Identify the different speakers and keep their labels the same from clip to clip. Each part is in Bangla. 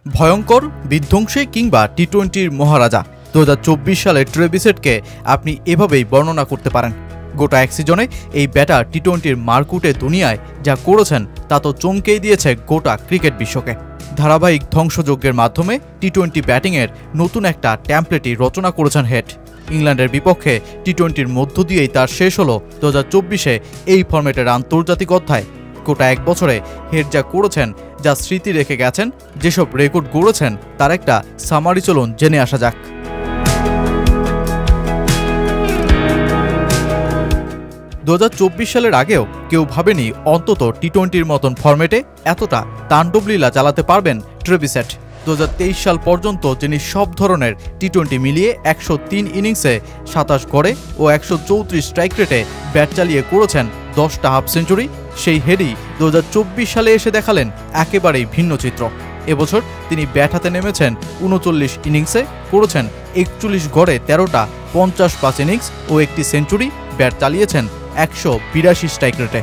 Speaker 1: ভয়ঙ্কর, বিধ্বংসী কিংবা টি-20-র মহারাজা 2024 সালে ট্রেভিসেটকে আপনি এভাবেই বর্ণনা করতে পারেন। গোটা এক সিজনে এই ব্যাটার টি-20-র মারকুটে দুনিয়ায় যা করেছেন তা তো চমকেই দিয়েছে গোটা ক্রিকেট বিশ্বকে। ধারাবাহিক ধ্বংসযজ্ঞের মাধ্যমে টি-20 ব্যাটিংয়ের নতুন একটা ট্যাম্পলেটই রচনা করেছেন হেড। ইংল্যান্ডের বিপক্ষে টি-20-র মধ্য দিয়েই তার শেষ হলো 2024-এ এই ফরম্যাটের আন্তর্জাতিক অধ্যায়। গোটা এক বছরে হেড যা করেছেন, যা স্মৃতি রেখে গেছেন, যেসব রেকর্ড গড়েছেন, তার একটা সামারি চলুন জেনে আসা যাক। 2024 সালের আগেও কেউ ভাবেনি অন্তত টি-20-র মতন ফরম্যাটে এতটা তাণ্ডবলীলা চালাতে পারবেন ট্রেভিসেট। 2023 সাল পর্যন্ত যিনি সব ধরনের টি-20 মিলিয়ে 103 ইনিংসে 27 গড়ে ও 134 স্ট্রাইক রেটে ব্যাট চালিয়ে করেছেন 10টা হাফ সেঞ্চুরি, সেই হেডই 2024 সালে এসে দেখালেন একেবারেই ভিন্ন চিত্র। এবছর তিনি ব্যাট হাতে নেমেছেন 39 ইনিংসে, করেছেন 41 গড়ে 13টা 50+ ইনিংস ও একটি সেঞ্চুরি, ব্যাট চালিয়েছেন 182 স্ট্রাইক রেটে।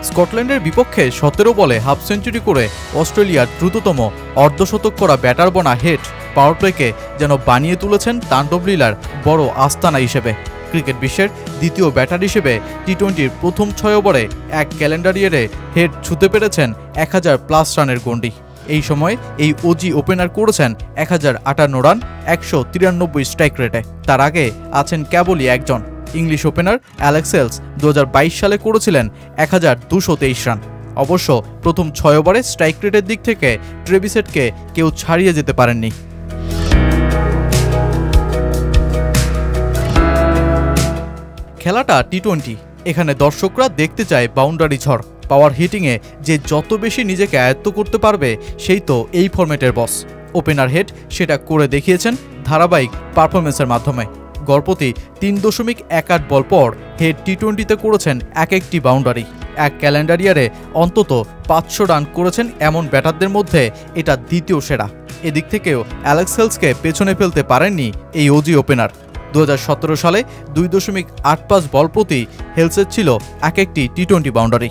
Speaker 1: স্কটল্যান্ডের বিপক্ষে 17 বলে হাফ সেঞ্চুরি করে অস্ট্রেলিয়ার দ্রুততম অর্ধশতক করা ব্যাটার বনা হেড পাওয়ার প্লেকে যেন বানিয়ে তুলেছেন তাণ্ডবলীলার বড় আস্তানা হিসেবে। ক্রিকেট বিশ্বের দ্বিতীয় ব্যাটার হিসেবে টি-20-র প্রথম 6 ওভারে এক ক্যালেন্ডার ইয়ারে হেড ছুঁতে পেরেছেন 1000+ রানের গণ্ডি। এই সময় এই ওজি ওপেনার করেছেন 1058 রান 193 স্ট্রাইক রেটে। তার আগে আছেন কেবলই একজন, ইংলিশ ওপেনার অ্যালেক্স হেলস 2022 সালে করেছিলেন 1223 রান। অবশ্য প্রথম 6 ওভারে স্ট্রাইক রেটের দিক থেকে ট্রেভিসেটকে কেউ ছাড়িয়ে যেতে পারেননি। খেলাটা টি-20, এখানে দর্শকরা দেখতে চায় বাউন্ডারি ঝড়। পাওয়ার হিটিংয়ে যে যত বেশি নিজেকে আয়ত্ত করতে পারবে সেই তো এই ফরম্যাটের বস। ওপেনার হেড সেটা করে দেখিয়েছেন ধারাবাহিক পারফরমেন্সের মাধ্যমে। গড়পতি 3.18 বল পর হেড টি-20-তে করেছেন একটি বাউন্ডারি। এক ক্যালেন্ডার ইয়ারে অন্তত 500 রান করেছেন এমন ব্যাটারদের মধ্যে এটা দ্বিতীয় সেরা। এদিক থেকেও অ্যালেক্স হেলসকে পেছনে ফেলতে পারেননি এই ওজি ওপেনার। 2017 সালে 2.85 বল প্রতি হেলসের ছিল একটি টি-20 বাউন্ডারি।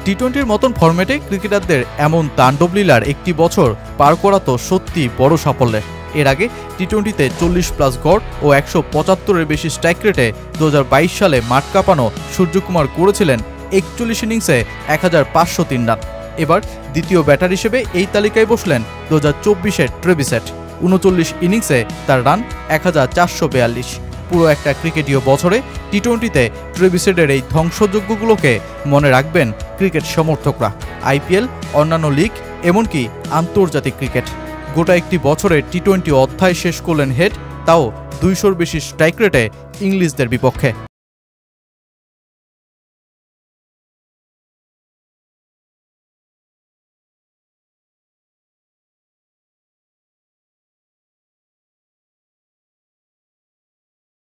Speaker 1: টি-20-র মতন ফরম্যাটে ক্রিকেটারদের এমন তাণ্ডবলীলার একটি বছর পার করা তো সত্যি বড় সাফল্যের। এর আগে টি-20-তে 40+ গড় ও 175-এর বেশি স্ট্রাইক রেটে 2022 সালে মাঠ কাঁপানো সূর্যকুমার করেছিলেন 41 ইনিংসে 1503 রান। এবার দ্বিতীয় ব্যাটার হিসেবে এই তালিকায় বসলেন 2024-এর ট্রেভিসেট। 39 ইনিংসে তার রান 1442। পুরো একটা ক্রিকেটীয় বছরে টি-20-তে ট্রেভিসেটের এই ধ্বংসযজ্ঞগুলোকে মনে রাখবেন ক্রিকেট সমর্থকরা, আইপিএল, অন্যান্য লিগ, এমনকি আন্তর্জাতিক ক্রিকেট। গোটা একটি বছরে টি-20 অধ্যায় শেষ করলেন হেড, তাও 200-র বেশি স্ট্রাইক রেটে ইংলিশদের বিপক্ষে।